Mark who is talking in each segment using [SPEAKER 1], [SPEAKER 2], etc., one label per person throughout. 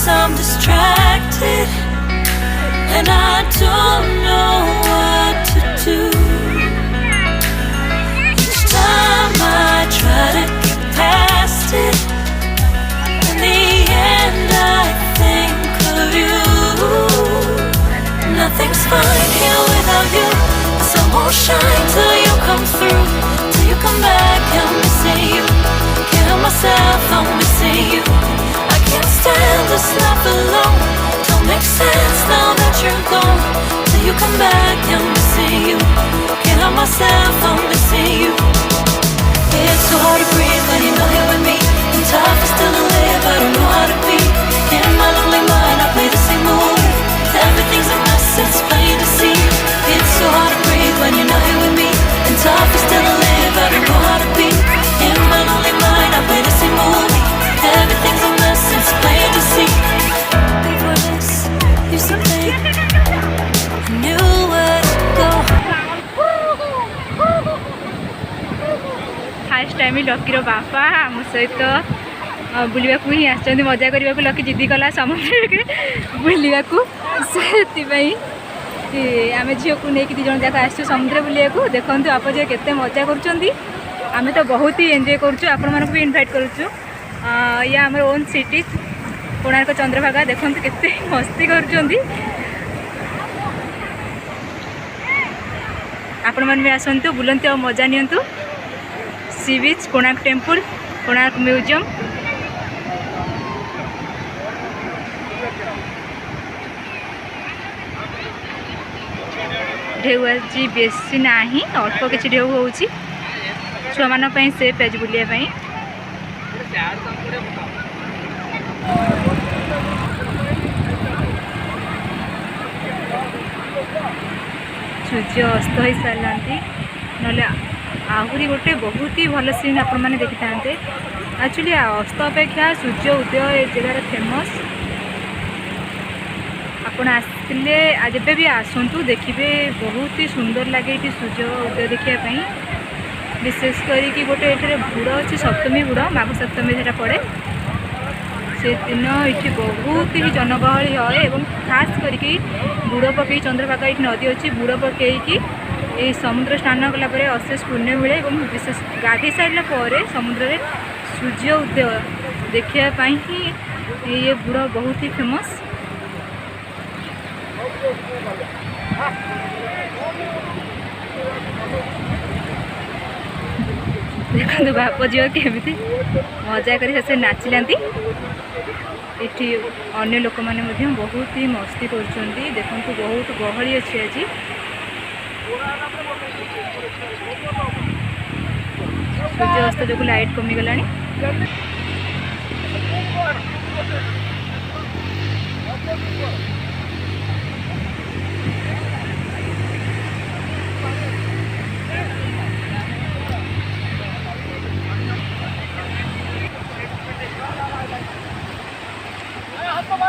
[SPEAKER 1] I'm distracted and I don't know what to do. Each time I try to get past it, in the end I think of you. Nothing's fine here without you. The sun won't shine till you come through, till you come back. I'm missing you. Can't help myself, I'm missing you. Can't stand this life alone. Don't make sense now that you're gone. Till you come back, I'm missing you. Can't help myself, I'm missing you. It's so hard to breathe when you're not here with me. And tough is still to live, I don't know how to be. In my lonely mind, I play the same movie. Everything's a mess, it's plain to see. It's so hard to breathe when you're not here with me. And tough is still to live, I don't know how to be. In my lonely mind, I play the same movie. Everything's a mess, it's plain to see. Before this, used to think I knew where to go.
[SPEAKER 2] Fast time लकीर बापा आम सहित बुलवा ही आस मजा करने को lucky जिद्दी कला समुद्र के बुलवा से आम झील को लेकिन दिज जाक आस समुद्र बुलिया देखो आप जे केते मजा करें तो बहुत ही एंजॉय करूँ आपण मानक भी इनभाइट करूँ या आम ओन सिटी कोणार्क चंद्रभागा देखो केते मस्ती करुँच आपण मैंने भी आसतु बुलती और मजा नियंतु सी बीच कोणार्क टेम्पल कोणार्क म्यूजियम ढेउ आज बेसी ना अल्प किसी ढेउ हो छुआ मान सेफ आज बुलायापी सूर्य अस्त हो सारी ना आहरी गोटे बहुत ही भल सीन आपण मैंने देखी था एक्चुअली अस्त अपेक्षा सूर्य उदय ए जगार फेमस आपण आसते आज भी आसतु देखिए बहुत ही सुंदर लगे ये सूर्य उदय देखापी विशेष करी गोटे ये बुड़ अच्छी सप्तमी बुड़ माघ सप्तमी से पड़े से दिन ये बहुत ही जनगहली है और खास करके बुड़ पकई चंद्रभागा ये नदी अच्छी बुड़ पकईकी ये समुद्र स्नान कलापर अशेष पुण्य मिले और विशेष गाधे सारा पर समुद्र में सूर्य उदय देखापी ही ये बुड़ बहुत ही फेमस देखो बाप झील केमी मजा कर नाचिला ये अन्य लोक मैंने बहुत ही मस्ती कर देखो बहुत गहली अच्छी आज सूर्य अस्त जो लाइट कमीगला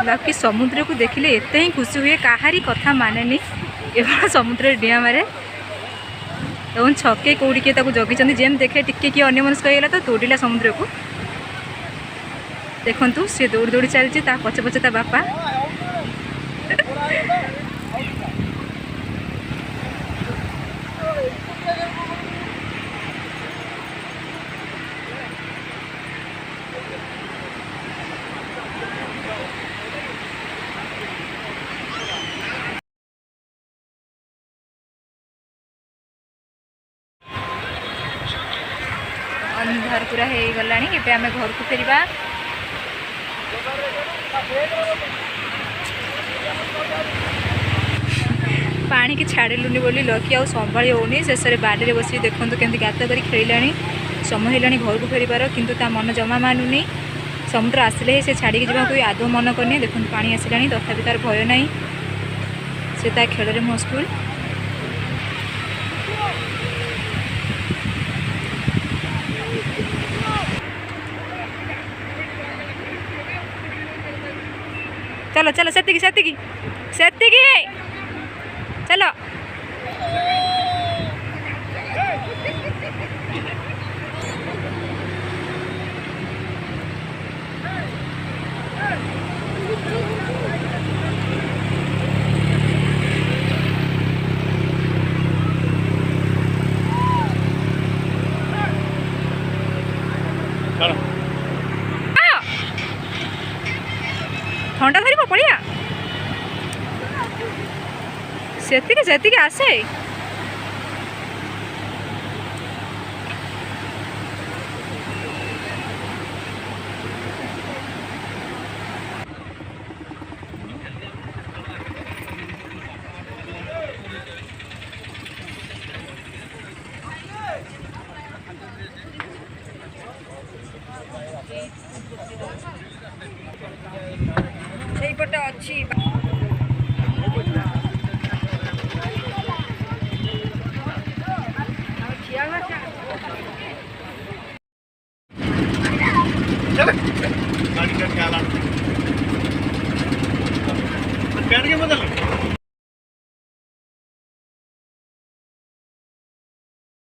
[SPEAKER 2] बाकी समुद्र को देखिले एते ही खुशी हुए कहारी कथा माने नहीं केवल समुद्र डिया मारे और छके कौड़ी किए जगी जेम देखे टिके किए अन्य मनुष्य कहीगला तो दौड़ा समुद्र को देखु सी दौड़ी दौड़ी चलती पचे पचे ता बापा अंधार पूरा हो गला आम घर को फेर पानी की छाड़लुनि बोली लकी आ संभाली होनी शेष बाड़ी बस देखो केमती गात कर खेल समय है घर को फेरबार किंतु ता मन जमा मानुनी समुद्र आसिले ही से छाड़ी जावाक आदौ मन करनी। देखो पानी आसला तथापि तार भय ना से ता खेल मशगुल। चलो चलो सेतिकी सेतिकी सेतिकी चलो। ठंडा धर पड़िया से आसे। ସେଇପଟେ ଅଛି
[SPEAKER 3] गाड़ी का क्या हालात है?